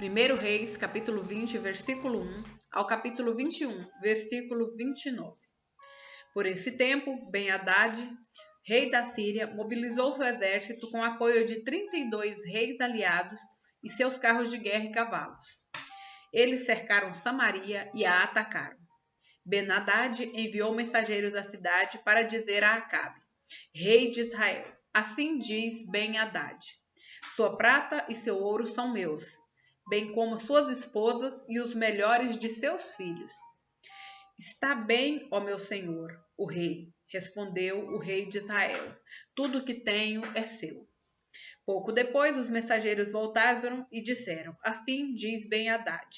1 Reis, capítulo 20, versículo 1 ao capítulo 21, versículo 29. Por esse tempo, Ben-Hadad, rei da Síria, mobilizou seu exército com apoio de 32 reis aliados e seus carros de guerra e cavalos. Eles cercaram Samaria e a atacaram. Ben-Hadad enviou mensageiros à cidade para dizer a Acabe, rei de Israel: assim diz Ben-Hadad: sua prata e seu ouro são meus, bem como suas esposas e os melhores de seus filhos. Está bem, ó meu senhor, o rei, respondeu o rei de Israel, tudo o que tenho é seu. Pouco depois, os mensageiros voltaram e disseram: assim diz Ben-Hadad: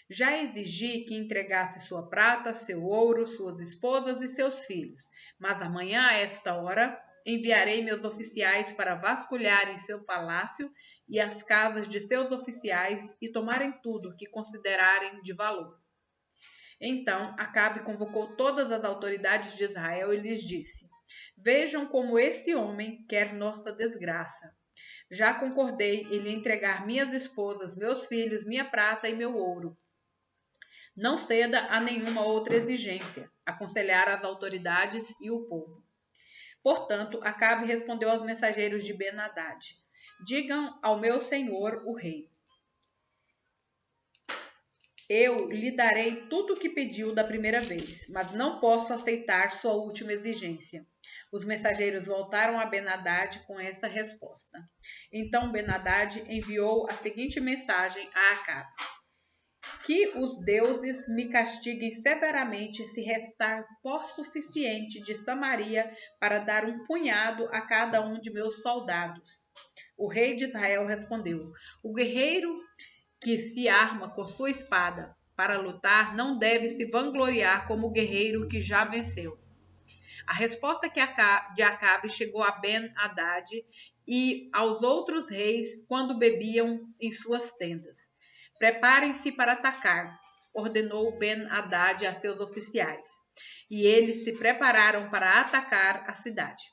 já exigi que entregasse sua prata, seu ouro, suas esposas e seus filhos, mas amanhã, a esta hora, enviarei meus oficiais para vasculharem seu palácio e as casas de seus oficiais e tomarem tudo o que considerarem de valor. Então Acabe convocou todas as autoridades de Israel e lhes disse: vejam como esse homem quer nossa desgraça. Já concordei em lhe entregar minhas esposas, meus filhos, minha prata e meu ouro. Não ceda a nenhuma outra exigência, aconselharam as autoridades e o povo. Portanto, Acabe respondeu aos mensageiros de Ben-Hadad: digam ao meu senhor, o rei: eu lhe darei tudo o que pediu da primeira vez, mas não posso aceitar sua última exigência. Os mensageiros voltaram a Ben-Hadad com essa resposta. Então Ben-Hadad enviou a seguinte mensagem a Acabe: que os deuses me castiguem severamente se restar pó suficiente de Samaria para dar um punhado a cada um de meus soldados. O rei de Israel respondeu: o guerreiro que se arma com sua espada para lutar não deve se vangloriar como o guerreiro que já venceu. A resposta de Acabe chegou a Ben-Hadad e aos outros reis quando bebiam em suas tendas. Preparem-se para atacar, ordenou Ben-Hadad a seus oficiais. E eles se prepararam para atacar a cidade.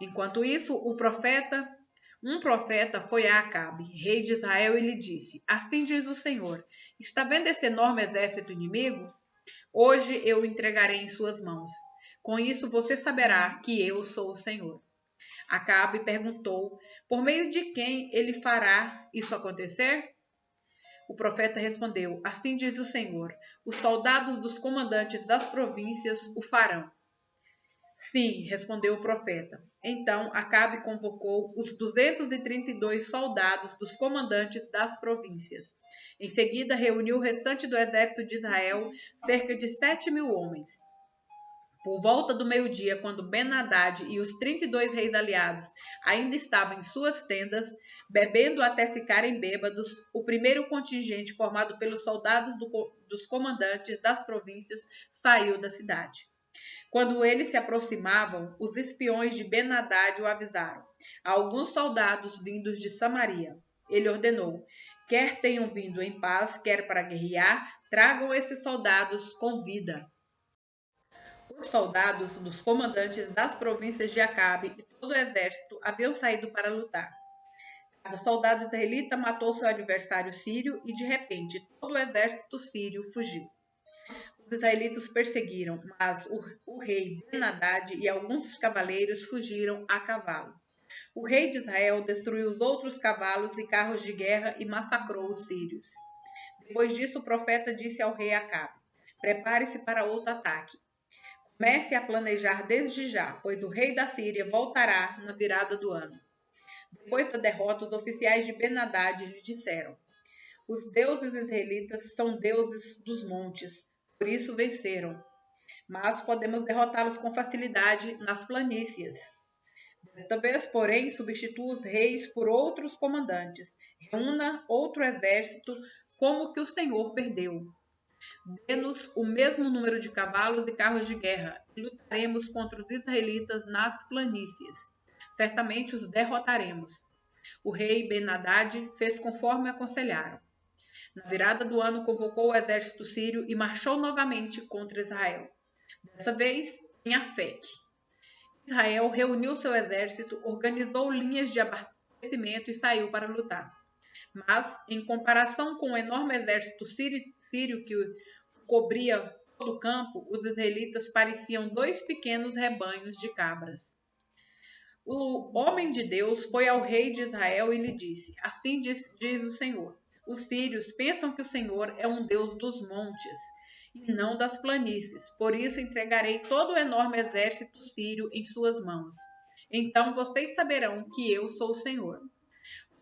Enquanto isso, um profeta foi a Acabe, rei de Israel, e lhe disse: assim diz o Senhor: está vendo esse enorme exército inimigo? Hoje eu o entregarei em suas mãos. Com isso você saberá que eu sou o Senhor. Acabe perguntou: por meio de quem ele fará isso acontecer? O profeta respondeu: assim diz o Senhor: os soldados dos comandantes das províncias o farão. Sim, respondeu o profeta. Então Acabe convocou os 232 soldados dos comandantes das províncias. Em seguida, reuniu o restante do exército de Israel, cerca de 7.000 homens. Por volta do meio-dia, quando Ben-Hadad e os 32 reis aliados ainda estavam em suas tendas, bebendo até ficarem bêbados, o primeiro contingente, formado pelos soldados dos comandantes das províncias, saiu da cidade. Quando eles se aproximavam, os espiões de Ben-Hadad o avisaram: há alguns soldados vindos de Samaria. Ele ordenou: quer tenham vindo em paz, quer para guerrear, tragam esses soldados com vida. Os soldados dos comandantes das províncias de Acabe e todo o exército haviam saído para lutar. Cada soldado israelita matou seu adversário sírio e, de repente, todo o exército sírio fugiu. Os israelitas perseguiram, mas o rei Ben-Hadad e alguns cavaleiros fugiram a cavalo. O rei de Israel destruiu os outros cavalos e carros de guerra e massacrou os sírios. Depois disso, o profeta disse ao rei Acabe: prepare-se para outro ataque. Comece a planejar desde já, pois o rei da Síria voltará na virada do ano. Depois da derrota, os oficiais de Ben-Hadad lhe disseram: os deuses israelitas são deuses dos montes, por isso venceram. Mas podemos derrotá-los com facilidade nas planícies. Desta vez, porém, substitua os reis por outros comandantes. Reúna outro exército como que o Senhor perdeu. Dê-nos o mesmo número de cavalos e carros de guerra, e lutaremos contra os israelitas nas planícies. Certamente os derrotaremos. O rei Ben-Hadad fez conforme aconselharam. Na virada do ano, convocou o exército sírio e marchou novamente contra Israel. Dessa vez, em Afeque. Israel reuniu seu exército, organizou linhas de abastecimento e saiu para lutar. Mas, em comparação com o enorme exército sírio que cobria todo o campo, os israelitas pareciam 2 pequenos rebanhos de cabras. O homem de Deus foi ao rei de Israel e lhe disse: Assim diz o Senhor: os sírios pensam que o Senhor é um Deus dos montes e não das planícies. Por isso entregarei todo o enorme exército sírio em suas mãos. Então vocês saberão que eu sou o Senhor.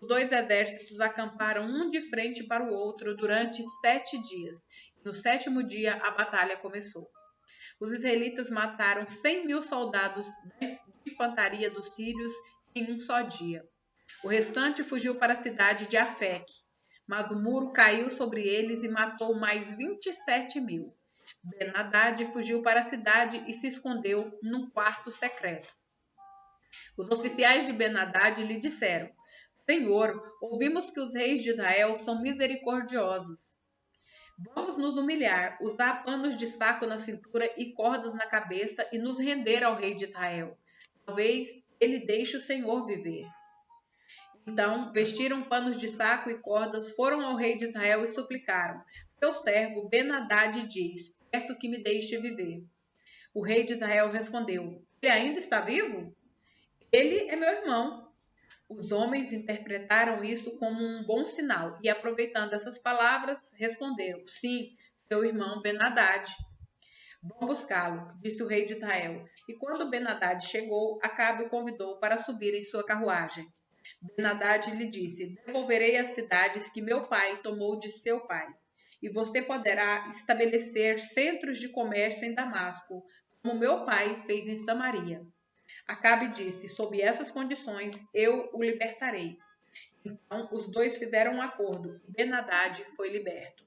Os 2 exércitos acamparam um de frente para o outro durante 7 dias. E no 7º dia a batalha começou. Os israelitas mataram 100.000 soldados da infantaria dos sírios em um só dia. O restante fugiu para a cidade de Afeque, mas o muro caiu sobre eles e matou mais 27.000. Ben-Hadad fugiu para a cidade e se escondeu num quarto secreto. Os oficiais de Ben-Hadad lhe disseram: Senhor, ouvimos que os reis de Israel são misericordiosos. Vamos nos humilhar, usar panos de saco na cintura e cordas na cabeça e nos render ao rei de Israel. Talvez ele deixe o Senhor viver. Então, vestiram panos de saco e cordas, foram ao rei de Israel e suplicaram: Seu servo Ben-Hadad diz: Peço que me deixe viver. O rei de Israel respondeu: Ele ainda está vivo? Ele é meu irmão. Os homens interpretaram isso como um bom sinal e, aproveitando essas palavras, responderam: Sim, seu irmão Ben-Hadad. Vão buscá-lo, disse o rei de Israel. E quando Ben-Hadad chegou, Acabe o convidou para subir em sua carruagem. Ben-Hadad lhe disse: Devolverei as cidades que meu pai tomou de seu pai, e você poderá estabelecer centros de comércio em Damasco, como meu pai fez em Samaria. Acabe disse: Sob essas condições, eu o libertarei. Então os dois fizeram um acordo e Ben-Hadad foi liberto.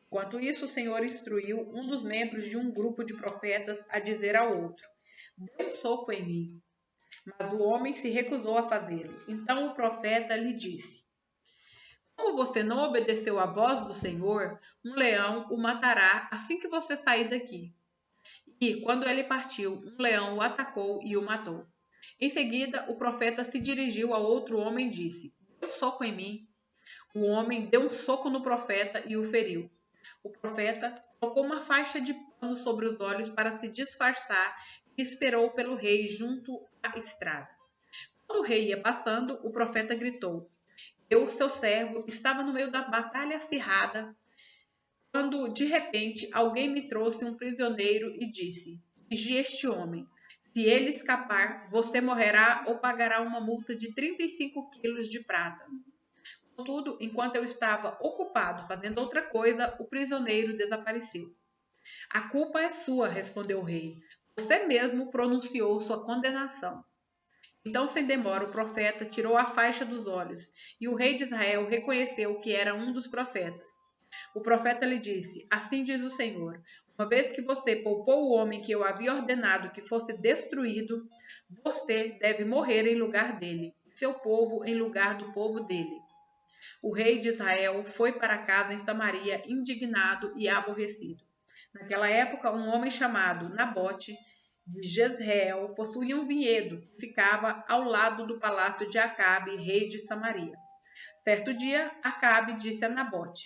Enquanto isso, o Senhor instruiu um dos membros de um grupo de profetas a dizer ao outro: Dê um soco em mim. Mas o homem se recusou a fazê-lo. Então o profeta lhe disse: Como você não obedeceu à voz do Senhor, um leão o matará assim que você sair daqui. E, quando ele partiu, um leão o atacou e o matou. Em seguida, o profeta se dirigiu a outro homem e disse: Dê um soco em mim. O homem deu um soco no profeta e o feriu. O profeta colocou uma faixa de pano sobre os olhos para se disfarçar e esperou pelo rei junto à estrada. Quando o rei ia passando, o profeta gritou: Eu, seu servo, estava no meio da batalha acirrada, quando, de repente, alguém me trouxe um prisioneiro e disse: Vigie este homem. Se ele escapar, você morrerá ou pagará uma multa de 35 quilos de prata. Contudo, enquanto eu estava ocupado fazendo outra coisa, o prisioneiro desapareceu. A culpa é sua, respondeu o rei. Você mesmo pronunciou sua condenação. Então, sem demora, o profeta tirou a faixa dos olhos, e o rei de Israel reconheceu que era um dos profetas. O profeta lhe disse: Assim diz o Senhor, uma vez que você poupou o homem que eu havia ordenado que fosse destruído, você deve morrer em lugar dele, seu povo em lugar do povo dele. O rei de Israel foi para casa em Samaria indignado e aborrecido. Naquela época, um homem chamado Nabote de Jezreel possuía um vinhedo que ficava ao lado do palácio de Acabe, rei de Samaria. Certo dia, Acabe disse a Nabote: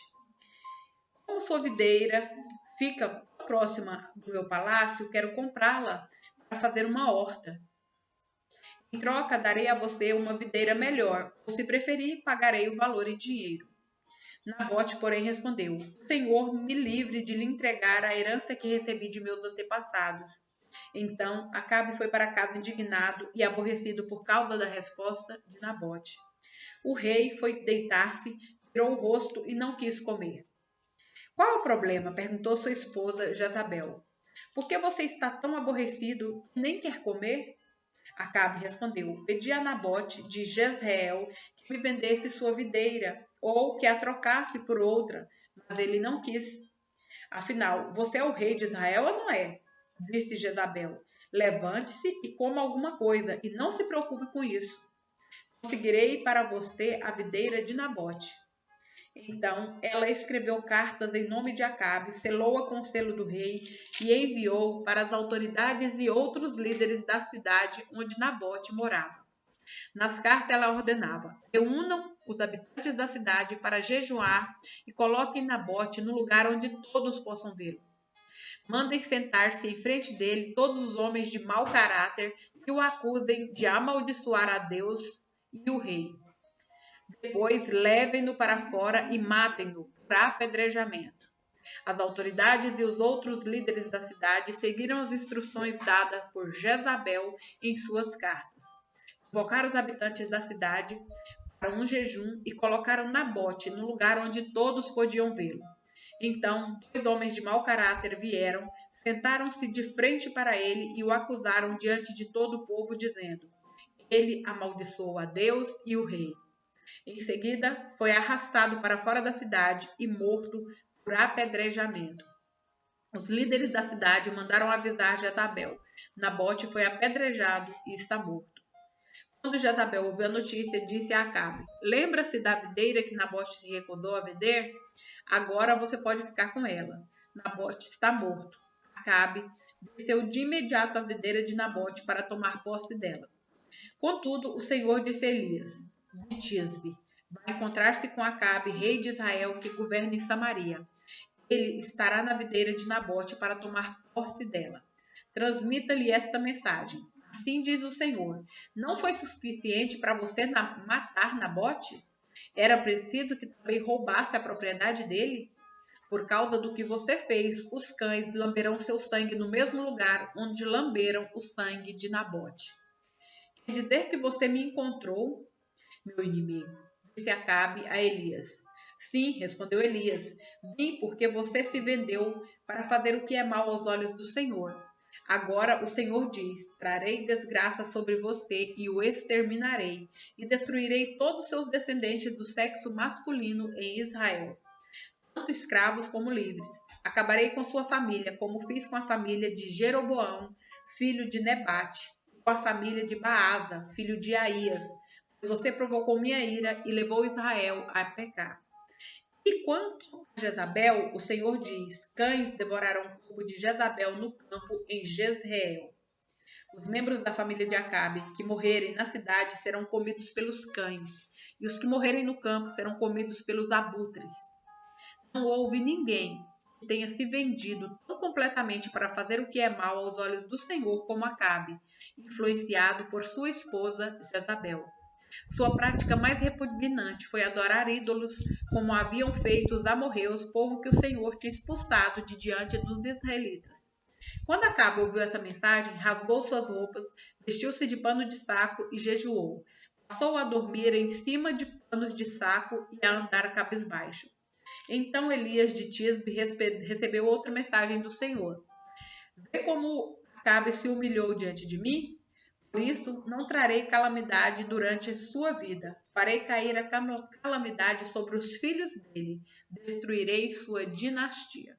Como sua videira fica próxima do meu palácio, quero comprá-la para fazer uma horta. Em troca, darei a você uma videira melhor, ou se preferir, pagarei o valor em dinheiro. Nabote, porém, respondeu: O Senhor me livre de lhe entregar a herança que recebi de meus antepassados. Então, Acabe foi para casa indignado e aborrecido por causa da resposta de Nabote. O rei foi deitar-se, virou o rosto e não quis comer. Qual é o problema? Perguntou sua esposa Jezabel. Por que você está tão aborrecido e nem quer comer? Acabe respondeu: Pedi a Nabote de Jezreel que me vendesse sua videira ou que a trocasse por outra, mas ele não quis. Afinal, você é o rei de Israel ou não é? Disse Jezabel. Levante-se e coma alguma coisa e não se preocupe com isso. Conseguirei para você a videira de Nabote. Então ela escreveu cartas em nome de Acabe, selou-a com o selo do rei e enviou para as autoridades e outros líderes da cidade onde Nabote morava. Nas cartas ela ordenava: reúnam os habitantes da cidade para jejuar e coloquem Nabote no lugar onde todos possam vê-lo. Mandem sentar-se em frente dele todos os homens de mau caráter que o acusem de amaldiçoar a Deus e o rei. Depois levem-no para fora e matem-no por apedrejamento. As autoridades e os outros líderes da cidade seguiram as instruções dadas por Jezabel em suas cartas. Convocaram os habitantes da cidade para um jejum e colocaram Nabote no lugar onde todos podiam vê-lo. Então, 2 homens de mau caráter vieram, sentaram-se de frente para ele e o acusaram diante de todo o povo, dizendo: ele amaldiçoou a Deus e o rei. Em seguida, foi arrastado para fora da cidade e morto por apedrejamento. Os líderes da cidade mandaram avisar Jezabel: Nabote foi apedrejado e está morto. Quando Jezabel ouviu a notícia, disse a Acabe: lembra-se da videira que Nabote se recusou a vender? Agora você pode ficar com ela. Nabote está morto. Acabe desceu de imediato à videira de Nabote para tomar posse dela. Contudo, o Senhor disse a Elias, de Tisbe: vai encontrar-se com Acabe, rei de Israel, que governa em Samaria. Ele estará na videira de Nabote para tomar posse dela. Transmita-lhe esta mensagem. Assim diz o Senhor: não foi suficiente para você matar Nabote? Era preciso que também roubasse a propriedade dele? Por causa do que você fez, os cães lamberão seu sangue no mesmo lugar onde lamberam o sangue de Nabote. Quer dizer que você me encontrou, meu inimigo? Disse Acabe a Elias. Sim, respondeu Elias, vim porque você se vendeu para fazer o que é mal aos olhos do Senhor. Agora o Senhor diz: trarei desgraça sobre você e o exterminarei, e destruirei todos os seus descendentes do sexo masculino em Israel, tanto escravos como livres. Acabarei com sua família, como fiz com a família de Jeroboão, filho de Nebate, e com a família de Baasa, filho de Aías, pois você provocou minha ira e levou Israel a pecar. E quanto a Jezabel, o Senhor diz: cães devoraram o corpo de Jezabel no campo em Jezreel. Os membros da família de Acabe que morrerem na cidade serão comidos pelos cães, e os que morrerem no campo serão comidos pelos abutres. Não houve ninguém que tenha se vendido tão completamente para fazer o que é mal aos olhos do Senhor como Acabe, influenciado por sua esposa Jezabel. Sua prática mais repugnante foi adorar ídolos, como haviam feito os amorreus, povo que o Senhor tinha expulsado de diante dos israelitas. Quando Acabe ouviu essa mensagem, rasgou suas roupas, vestiu-se de pano de saco e jejuou. Passou a dormir em cima de panos de saco e a andar cabisbaixo. Então Elias de Tisbe recebeu outra mensagem do Senhor. Vê como Acabe se humilhou diante de mim? Por isso, não trarei calamidade durante sua vida. Farei cair a calamidade sobre os filhos dele. Destruirei sua dinastia.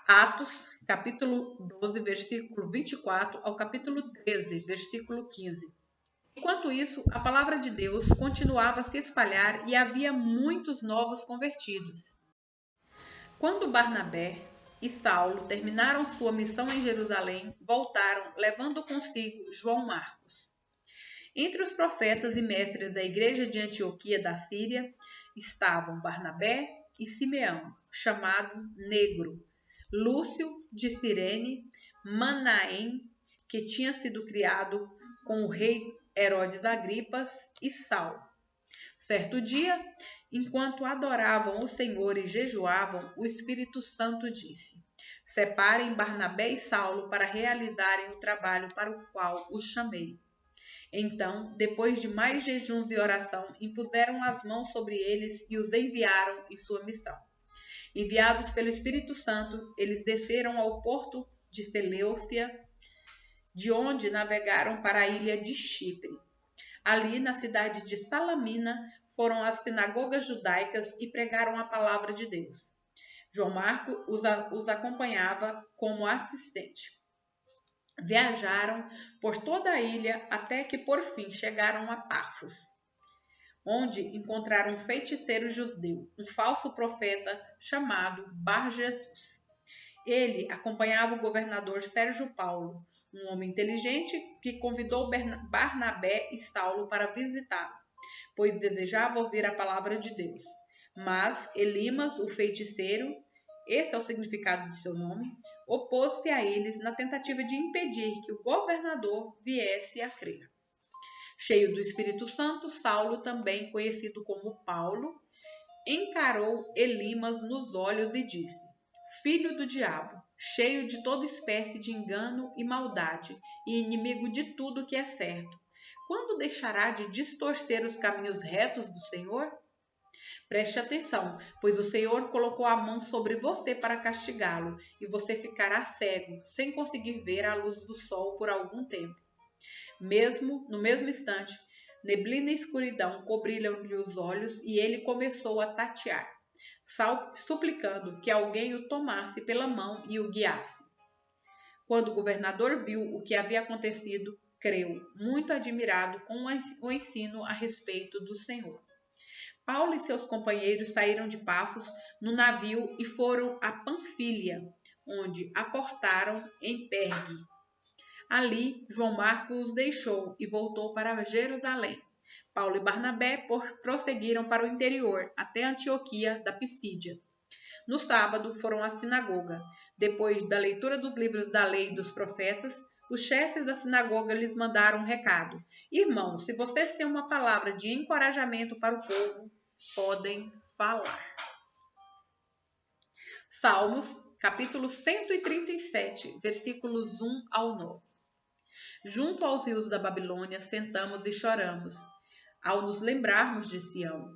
Atos, capítulo 12, versículo 24 ao capítulo 13, versículo 15. Enquanto isso, a palavra de Deus continuava a se espalhar e havia muitos novos convertidos. Quando Barnabé e Saulo terminaram sua missão em Jerusalém, voltaram, levando consigo João Marcos. Entre os profetas e mestres da igreja de Antioquia da Síria estavam Barnabé e Simeão, chamado Negro, Lúcio de Cirene, Manaém, que tinha sido criado com o rei Herodes Agripas, e Saulo. Certo dia, enquanto adoravam o Senhor e jejuavam, o Espírito Santo disse: separem Barnabé e Saulo para realizarem o trabalho para o qual os chamei. Então, depois de mais jejuns e oração, impuseram as mãos sobre eles e os enviaram em sua missão. Enviados pelo Espírito Santo, eles desceram ao porto de Seleucia, de onde navegaram para a ilha de Chipre. Ali, na cidade de Salamina, foram às sinagogas judaicas e pregaram a palavra de Deus. João Marcos os acompanhava como assistente. Viajaram por toda a ilha até que, por fim, chegaram a Pafos, onde encontraram um feiticeiro judeu, um falso profeta chamado Bar-Jesus. Ele acompanhava o governador Sérgio Paulo, um homem inteligente que convidou Barnabé e Saulo para visitá-lo. pois desejava ouvir a palavra de Deus. Mas Elimas, o feiticeiro, esse é o significado de seu nome, opôs-se a eles na tentativa de impedir que o governador viesse a crer. Cheio do Espírito Santo, Saulo, também conhecido como Paulo, encarou Elimas nos olhos e disse: Filho do diabo, cheio de toda espécie de engano e maldade, e inimigo de tudo que é certo, quando deixará de distorcer os caminhos retos do Senhor? Preste atenção, pois o Senhor colocou a mão sobre você para castigá-lo, e você ficará cego, sem conseguir ver a luz do sol por algum tempo. No mesmo instante, neblina e escuridão cobriram-lhe os olhos e ele começou a tatear, suplicando que alguém o tomasse pela mão e o guiasse. Quando o governador viu o que havia acontecido, creu, muito admirado com o ensino a respeito do Senhor. Paulo e seus companheiros saíram de Pafos no navio e foram a Panfília, onde aportaram em Pergue. Ali, João Marcos os deixou e voltou para Jerusalém. Paulo e Barnabé prosseguiram para o interior, até Antioquia da Pisídia. No sábado, foram à sinagoga. Depois da leitura dos livros da lei e dos profetas, os chefes da sinagoga lhes mandaram um recado. Irmãos, se vocês têm uma palavra de encorajamento para o povo, podem falar. Salmos, capítulo 137, versículos 1 ao 9. Junto aos rios da Babilônia, sentamos e choramos, ao nos lembrarmos de Sião.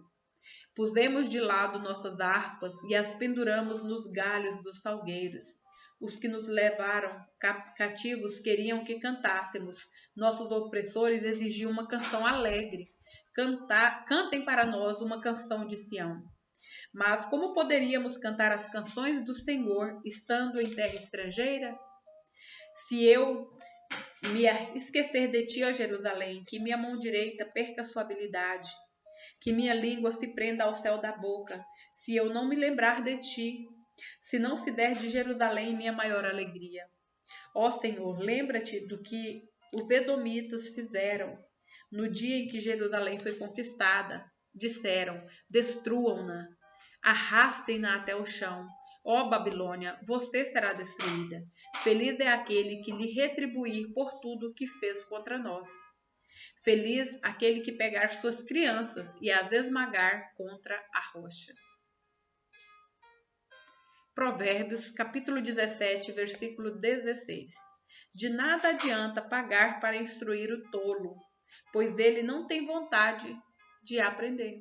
Pusemos de lado nossas harpas e as penduramos nos galhos dos salgueiros. Os que nos levaram cativos queriam que cantássemos. Nossos opressores exigiam uma canção alegre. Cantem para nós uma canção de Sião. Mas como poderíamos cantar as canções do Senhor estando em terra estrangeira? Se eu me esquecer de ti, ó Jerusalém, que minha mão direita perca sua habilidade, que minha língua se prenda ao céu da boca, se eu não me lembrar de ti, se não fizer de Jerusalém minha maior alegria. Ó Senhor, lembra-te do que os edomitas fizeram no dia em que Jerusalém foi conquistada. Disseram, destruam-na, arrastem-na até o chão. Ó Babilônia, você será destruída. Feliz é aquele que lhe retribuir por tudo o que fez contra nós. Feliz aquele que pegar suas crianças e as esmagar contra a rocha. Provérbios, capítulo 17, versículo 16. De nada adianta pagar para instruir o tolo, pois ele não tem vontade de aprender.